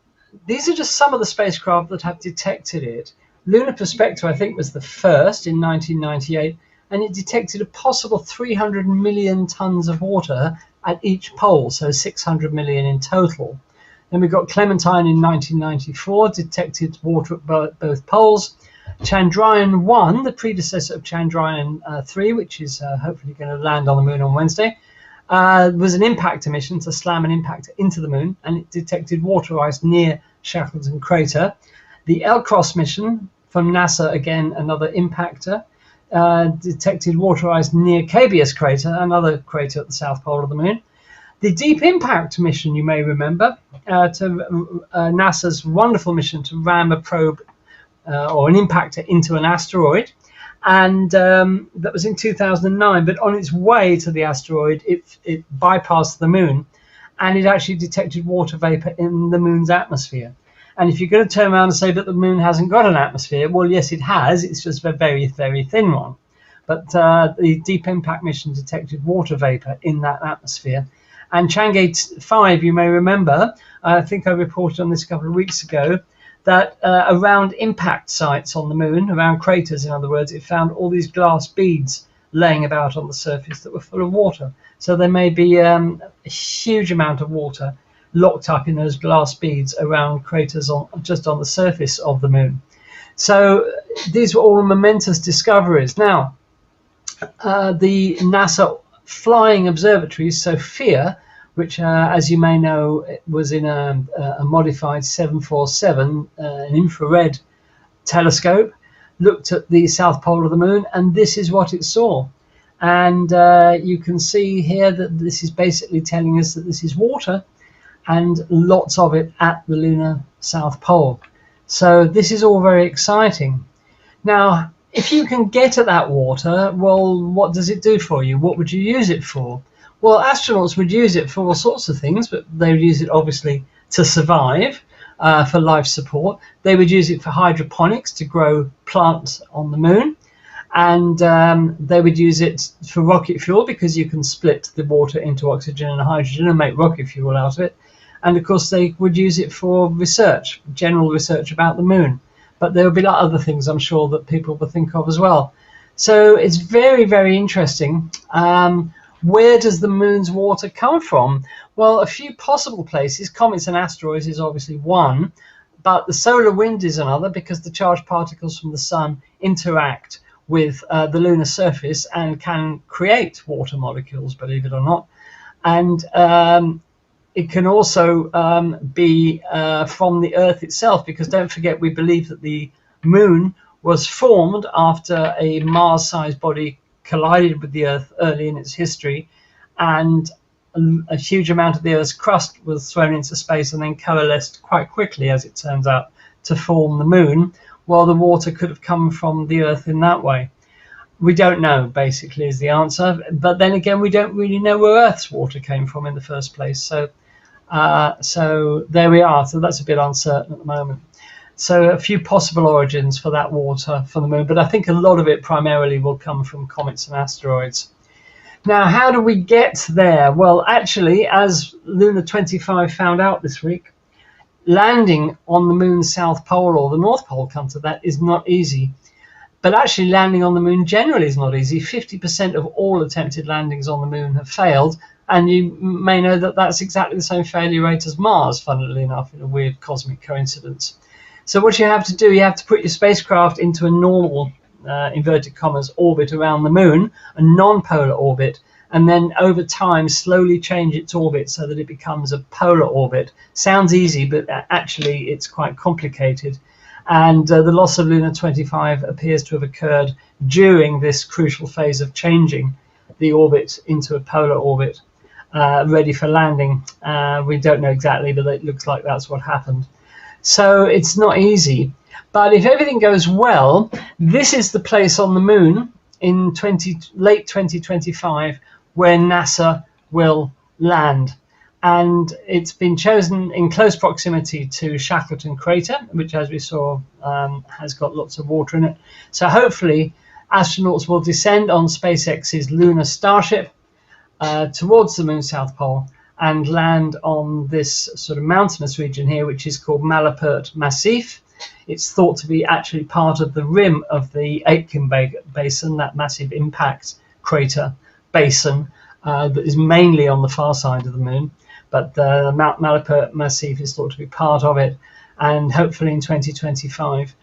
these are just some of the spacecraft that have detected it. Lunar Prospector, I think, was the first in 1998, and it detected a possible 300 million tons of water at each pole, so 600 million in total. Then we got Clementine in 1994, detected water at both poles. Chandrayaan-1, the predecessor of Chandrayaan-3, which is hopefully going to land on the moon on Wednesday, was an impactor mission to slam an impactor into the moon, and it detected water ice near Shackleton crater. The LCROSS mission from NASA, again another impactor, detected water ice near Cabeus crater, another crater at the south pole of the moon. The Deep Impact mission, you may remember, to NASA's wonderful mission to ram a probe or an impactor into an asteroid, and that was in 2009. But on its way to the asteroid, it bypassed the moon, and it actually detected water vapor in the moon's atmosphere. And if you're going to turn around and say that the moon hasn't got an atmosphere, well, yes, it has. It's just a very, very thin one. But the Deep Impact mission detected water vapor in that atmosphere. And Chang'e 5, you may remember, I think I reported on this a couple of weeks ago, that around impact sites on the moon, around craters, in other words, it found all these glass beads laying about on the surface that were full of water. So there may be a huge amount of water locked up in those glass beads around craters just on the surface of the moon. So these were all momentous discoveries. Now, the NASA flying observatories, SOFIA, which, as you may know, was in a modified 747, an infrared telescope, looked at the south pole of the moon, and this is what it saw. And you can see here that this is basically telling us that this is water, and lots of it at the lunar south pole. So this is all very exciting. Now, if you can get at that water, well, what does it do for you? What would you use it for? Well, astronauts would use it for all sorts of things, but they would use it obviously to survive, for life support. They would use it for hydroponics, to grow plants on the moon. And they would use it for rocket fuel, because you can split the water into oxygen and hydrogen and make rocket fuel out of it. And of course, they would use it for research, general research about the moon. But there will be other things, I'm sure, that people will think of as well. So it's very, very interesting. Where does the moon's water come from? Well, a few possible places. Comets and asteroids is obviously one, but the solar wind is another, because the charged particles from the sun interact with the lunar surface and can create water molecules, believe it or not. And it can also be from the Earth itself, because don't forget, we believe that the moon was formed after a Mars-sized body collided with the Earth early in its history, and a huge amount of the Earth's crust was thrown into space and then coalesced quite quickly, as it turns out, to form the moon. Well, the water could have come from the Earth in that way. We don't know, basically, is the answer. But then again, we don't really know where Earth's water came from in the first place. So there we are. So that's a bit uncertain at the moment. So a few possible origins for that water from the moon, but I think a lot of it primarily will come from comets and asteroids. Now, how do we get there? Well, actually, as Luna 25 found out this week, landing on the moon's south pole, or the north pole, come to that, is not easy. But actually, landing on the moon generally is not easy. 50% of all attempted landings on the moon have failed, and you may know that that's exactly the same failure rate as Mars, funnily enough, in a weird cosmic coincidence. So what you have to do, you have to put your spacecraft into a normal, inverted commas, orbit around the moon, a non-polar orbit, and then over time slowly change its orbit so that it becomes a polar orbit. Sounds easy, but actually it's quite complicated. And the loss of Luna 25 appears to have occurred during this crucial phase of changing the orbit into a polar orbit, ready for landing. We don't know exactly, but it looks like that's what happened. So it's not easy. But if everything goes well, this is the place on the moon in late 2025 where NASA will land. And it's been chosen in close proximity to Shackleton Crater, which, as we saw, has got lots of water in it. So hopefully astronauts will descend on SpaceX's lunar Starship towards the moon's south pole and land on this sort of mountainous region here, which is called Malapert Massif. It's thought to be actually part of the rim of the Aitken Basin, that massive impact crater basin that is mainly on the far side of the moon. But the Malapert Massif is thought to be part of it. And hopefully in 2025,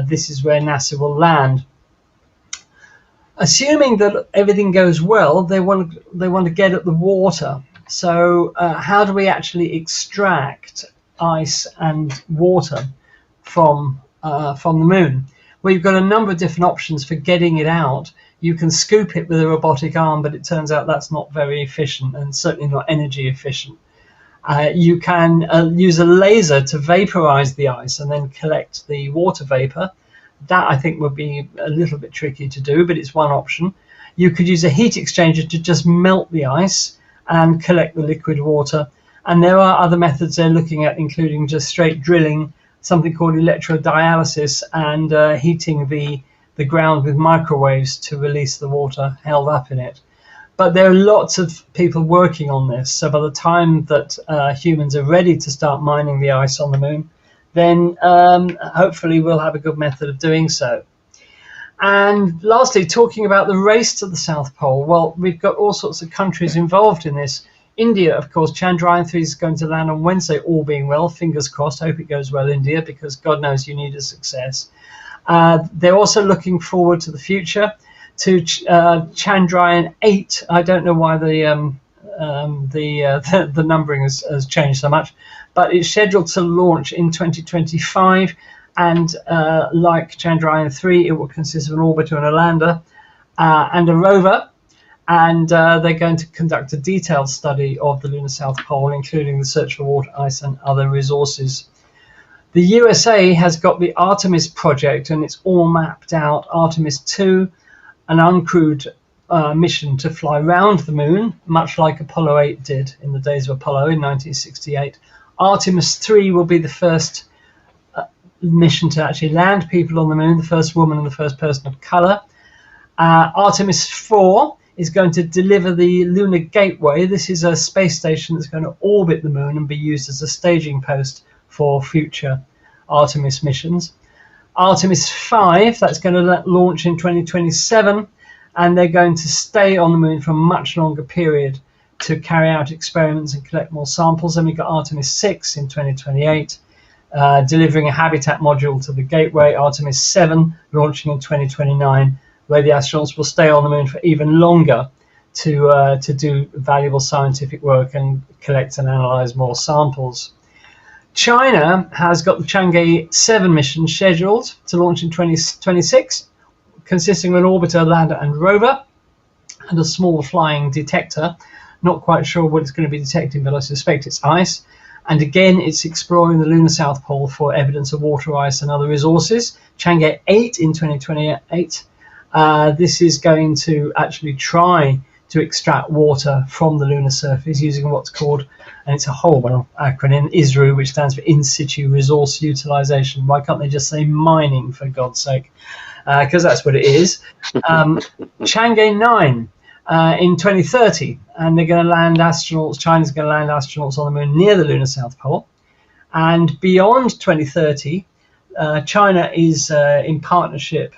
this is where NASA will land. Assuming that everything goes well, they want to get at the water. So how do we actually extract ice and water from the moon? Well, you've got a number of different options for getting it out. You can scoop it with a robotic arm, but it turns out that's not very efficient and certainly not energy efficient. You can use a laser to vaporize the ice and then collect the water vapor. That, I think, would be a little bit tricky to do, but it's one option. You could use a heat exchanger to just melt the ice and collect the liquid water. And there are other methods they're looking at, including just straight drilling, something called electrodialysis, and heating the ground with microwaves to release the water held up in it. But there are lots of people working on this. So by the time that humans are ready to start mining the ice on the moon, then hopefully we'll have a good method of doing so. And lastly, talking about the race to the South Pole, well, we've got all sorts of countries involved in this. India, of course, Chandrayaan-3 is going to land on Wednesday, all being well. Fingers crossed. Hope it goes well, India, because God knows you need a success. They're also looking forward to the future, to Chandrayaan-8. I don't know why the numbering has changed so much, but it's scheduled to launch in 2025. And like Chandrayaan-3, it will consist of an orbiter and a lander and a rover. And they're going to conduct a detailed study of the lunar South Pole, including the search for water, ice, and other resources. The USA has got the Artemis project, and it's all mapped out. Artemis 2, an uncrewed mission to fly round the moon, much like Apollo 8 did in the days of Apollo in 1968. Artemis 3 will be the first mission to actually land people on the moon, the first woman and the first person of color. Artemis 4 is going to deliver the Lunar Gateway. This is a space station that's going to orbit the moon and be used as a staging post for future Artemis missions. Artemis 5, that's going to launch in 2027, and they're going to stay on the moon for a much longer period to carry out experiments and collect more samples. And we've got Artemis 6 in 2028, delivering a habitat module to the Gateway. Artemis 7 launching in 2029, where the astronauts will stay on the moon for even longer to do valuable scientific work and collect and analyze more samples. China has got the Chang'e 7 mission scheduled to launch in 2026, consisting of an orbiter, lander and rover, and a small flying detector. Not quite sure what it's going to be detecting, but I suspect it's ice. And again, it's exploring the lunar South Pole for evidence of water ice and other resources. Chang'e 8 in 2028. This is going to actually try to extract water from the lunar surface using what's called, and it's a whole acronym, ISRU, which stands for In Situ Resource Utilization. Why can't they just say mining, for God's sake? Because that's what it is. Chang'e 9 in 2030, and they're going to land astronauts. China's going to land astronauts on the moon near the lunar South Pole. And beyond 2030, China is in partnership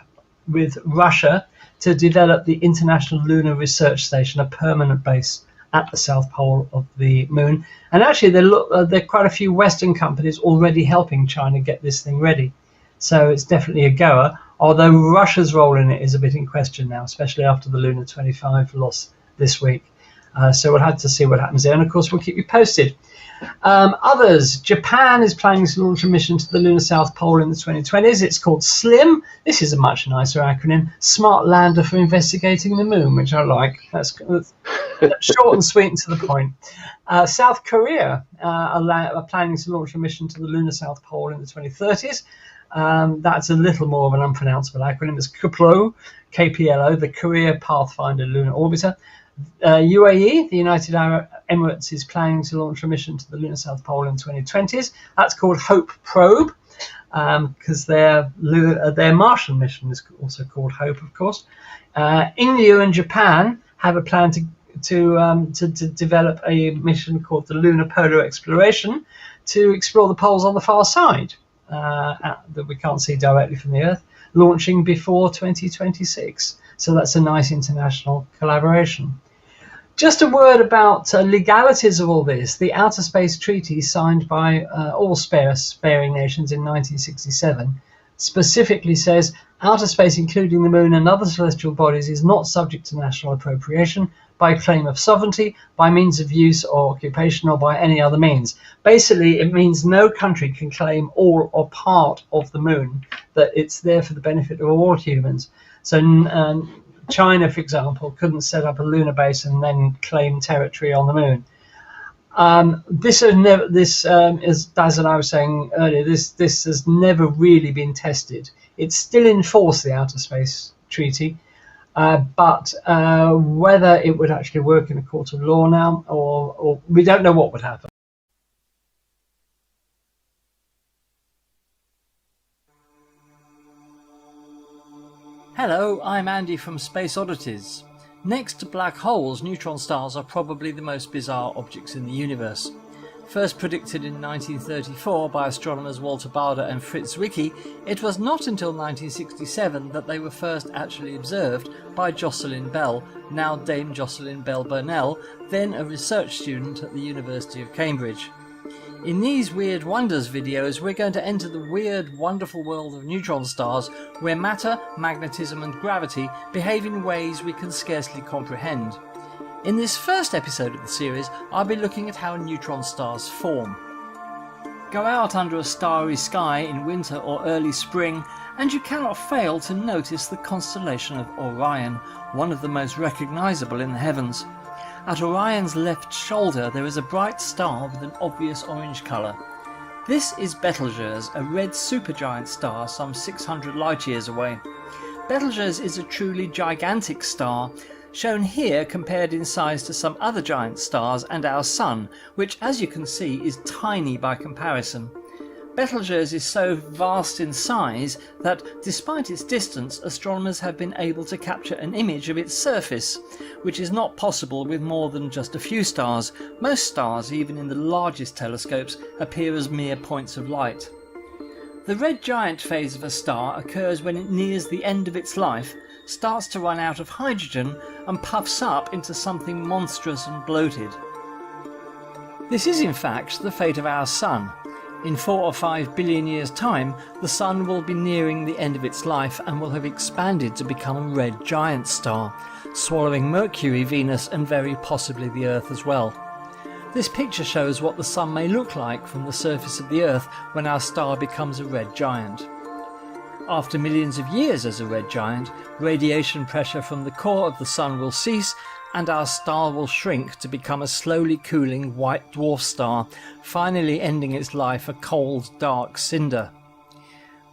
with Russia to develop the International Lunar Research Station, a permanent base at the South Pole of the moon. And actually, there are quite a few Western companies already helping China get this thing ready. So it's definitely a goer, although Russia's role in it is a bit in question now, especially after the Luna 25 loss this week. So we'll have to see what happens there. And of course, we'll keep you posted. Others, Japan is planning to launch a mission to the lunar South Pole in the 2020s. It's called SLIM. This is a much nicer acronym, Smart Lander for Investigating the Moon, which I like. That's short and sweet and to the point. South Korea are planning to launch a mission to the lunar South Pole in the 2030s. That's a little more of an unpronounceable acronym. It's KPLO, KPLO, the Korea Pathfinder Lunar Orbiter. UAE, the United Arab Emirates, is planning to launch a mission to the lunar South Pole in the 2020s. That's called HOPE Probe, because their Martian mission is also called HOPE, of course. India and Japan have a plan to develop a mission called the Lunar Polar Exploration to explore the poles on the far side that we can't see directly from the Earth, launching before 2026. So that's a nice international collaboration. Just a word about legalities of all this. The Outer Space Treaty, signed by all sparing nations in 1967, specifically says outer space, including the moon and other celestial bodies, is not subject to national appropriation by claim of sovereignty, by means of use or occupation, or by any other means. Basically, it means no country can claim all or part of the moon, that it's there for the benefit of all humans. So China, for example, couldn't set up a lunar base and then claim territory on the moon. This has never, as Daz and I was saying earlier, this has never really been tested. It's still in force, the Outer Space Treaty, but whether it would actually work in a court of law now, or we don't know what would happen. Hello, I'm Andy from Space Oddities. Next to black holes, neutron stars are probably the most bizarre objects in the universe. First predicted in 1934 by astronomers Walter Baade and Fritz Zwicky, it was not until 1967 that they were first actually observed by Jocelyn Bell, now Dame Jocelyn Bell Burnell, then a research student at the University of Cambridge. In these Weird Wonders videos, we're going to enter the weird, wonderful world of neutron stars, where matter, magnetism and gravity behave in ways we can scarcely comprehend. In this first episode of the series, I'll be looking at how neutron stars form. Go out under a starry sky in winter or early spring, and you cannot fail to notice the constellation of Orion, one of the most recognisable in the heavens. At Orion's left shoulder there is a bright star with an obvious orange colour. This is Betelgeuse, a red supergiant star some 600 light-years away. Betelgeuse is a truly gigantic star, shown here compared in size to some other giant stars and our Sun, which, as you can see, is tiny by comparison. Betelgeuse is so vast in size that, despite its distance, astronomers have been able to capture an image of its surface, which is not possible with more than just a few stars. Most stars, even in the largest telescopes, appear as mere points of light. The red giant phase of a star occurs when it nears the end of its life, starts to run out of hydrogen and puffs up into something monstrous and bloated. This is in fact the fate of our Sun. In 4 or 5 billion years' time, the Sun will be nearing the end of its life and will have expanded to become a red giant star, swallowing Mercury, Venus and very possibly the Earth as well. This picture shows what the Sun may look like from the surface of the Earth when our star becomes a red giant. After millions of years as a red giant, radiation pressure from the core of the Sun will cease and our star will shrink to become a slowly cooling white dwarf star, finally ending its life a cold, dark cinder.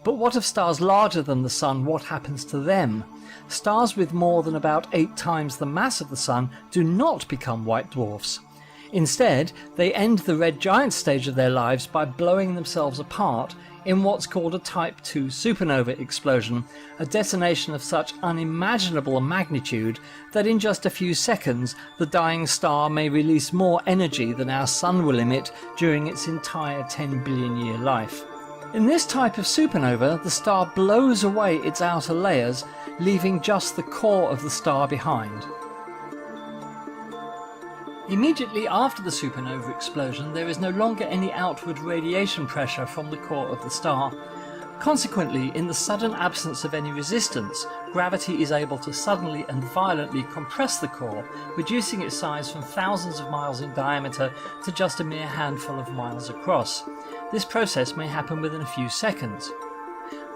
But what of stars larger than the Sun? What happens to them? Stars with more than about 8 times the mass of the Sun do not become white dwarfs. Instead, they end the red giant stage of their lives by blowing themselves apart in what's called a Type II supernova explosion, a detonation of such unimaginable magnitude that in just a few seconds the dying star may release more energy than our Sun will emit during its entire 10 billion year life. In this type of supernova, the star blows away its outer layers, leaving just the core of the star behind. Immediately after the supernova explosion, there is no longer any outward radiation pressure from the core of the star. Consequently, in the sudden absence of any resistance, gravity is able to suddenly and violently compress the core, reducing its size from thousands of miles in diameter to just a mere handful of miles across. This process may happen within a few seconds.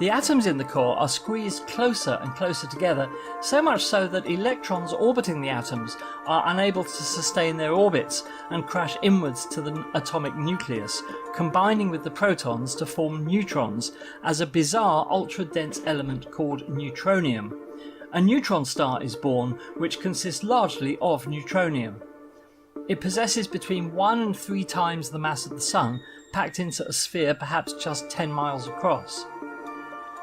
The atoms in the core are squeezed closer and closer together, so much so that electrons orbiting the atoms are unable to sustain their orbits and crash inwards to the atomic nucleus, combining with the protons to form neutrons as a bizarre ultra-dense element called neutronium. A neutron star is born, which consists largely of neutronium. It possesses between 1 and 3 times the mass of the Sun, packed into a sphere perhaps just 10 miles across.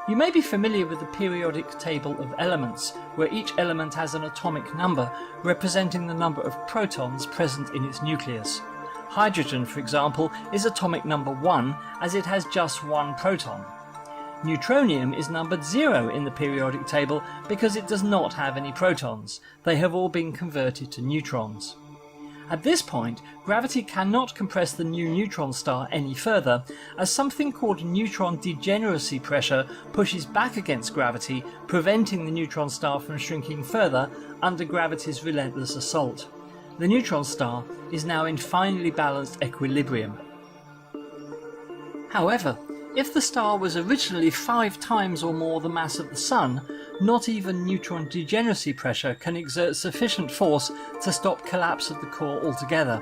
You may be familiar with the periodic table of elements, where each element has an atomic number representing the number of protons present in its nucleus. Hydrogen, for example, is atomic number 1 as it has just 1 proton. Neutronium is numbered 0 in the periodic table because it does not have any protons. They have all been converted to neutrons. At this point, gravity cannot compress the new neutron star any further, as something called neutron degeneracy pressure pushes back against gravity, preventing the neutron star from shrinking further under gravity's relentless assault. The neutron star is now in finely balanced equilibrium. However, if the star was originally 5 times or more the mass of the Sun, not even neutron degeneracy pressure can exert sufficient force to stop collapse of the core altogether.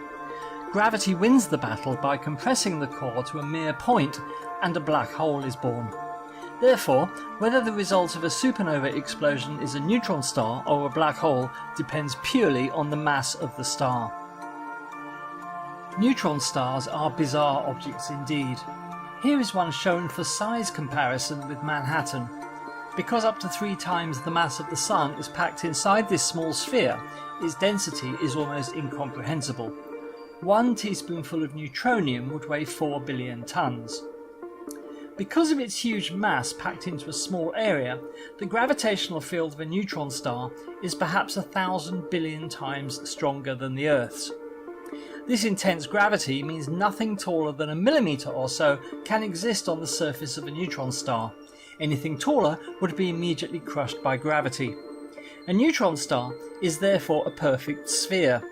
Gravity wins the battle by compressing the core to a mere point, and a black hole is born. Therefore, whether the result of a supernova explosion is a neutron star or a black hole depends purely on the mass of the star. Neutron stars are bizarre objects indeed. Here is one shown for size comparison with Manhattan. Because up to 3 times the mass of the Sun is packed inside this small sphere, its density is almost incomprehensible. 1 teaspoonful of neutronium would weigh 4 billion tons. Because of its huge mass packed into a small area, the gravitational field of a neutron star is perhaps 1,000 billion times stronger than the Earth's. This intense gravity means nothing taller than a millimetre or so can exist on the surface of a neutron star. Anything taller would be immediately crushed by gravity. A neutron star is therefore a perfect sphere.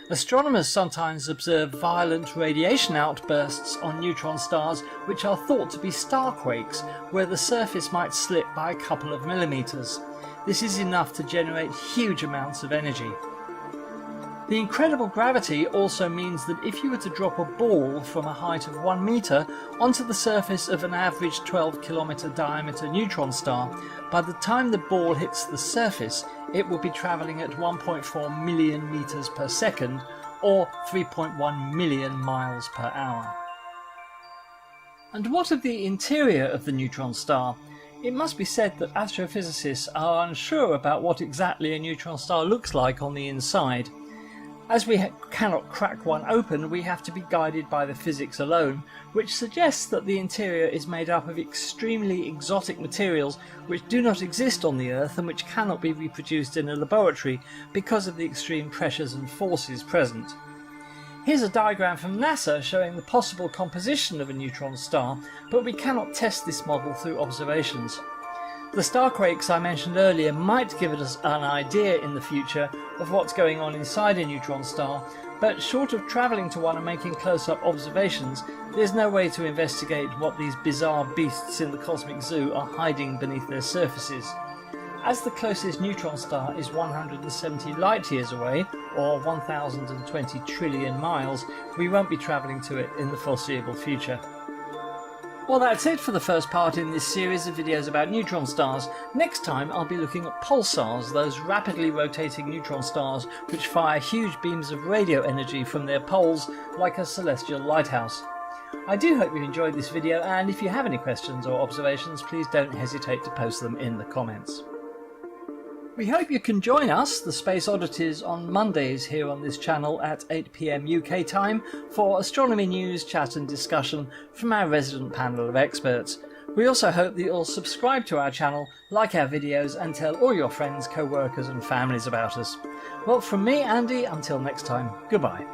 Astronomers sometimes observe violent radiation outbursts on neutron stars which are thought to be starquakes, where the surface might slip by a couple of millimetres. This is enough to generate huge amounts of energy. The incredible gravity also means that if you were to drop a ball from a height of 1 metre onto the surface of an average 12-kilometre diameter neutron star, by the time the ball hits the surface, it will be travelling at 1.4 million metres per second, or 3.1 million miles per hour. And what of the interior of the neutron star? It must be said that astrophysicists are unsure about what exactly a neutron star looks like on the inside. As we cannot crack one open, we have to be guided by the physics alone, which suggests that the interior is made up of extremely exotic materials which do not exist on the Earth and which cannot be reproduced in a laboratory because of the extreme pressures and forces present. Here's a diagram from NASA showing the possible composition of a neutron star, but we cannot test this model through observations. The starquakes I mentioned earlier might give us an idea in the future of what's going on inside a neutron star, but short of travelling to one and making close-up observations, there's no way to investigate what these bizarre beasts in the cosmic zoo are hiding beneath their surfaces. As the closest neutron star is 170 light-years away, or 1,020 trillion miles, we won't be travelling to it in the foreseeable future. Well, that's it for the first part in this series of videos about neutron stars. Next time I'll be looking at pulsars, those rapidly rotating neutron stars which fire huge beams of radio energy from their poles like a celestial lighthouse. I do hope you enjoyed this video, and if you have any questions or observations, please don't hesitate to post them in the comments. We hope you can join us, the Space Oddities, on Mondays here on this channel at 8 PM UK time for astronomy news, chat and discussion from our resident panel of experts. We also hope that you'll subscribe to our channel, like our videos and tell all your friends, co-workers and families about us. Well, from me, Andy, until next time, goodbye.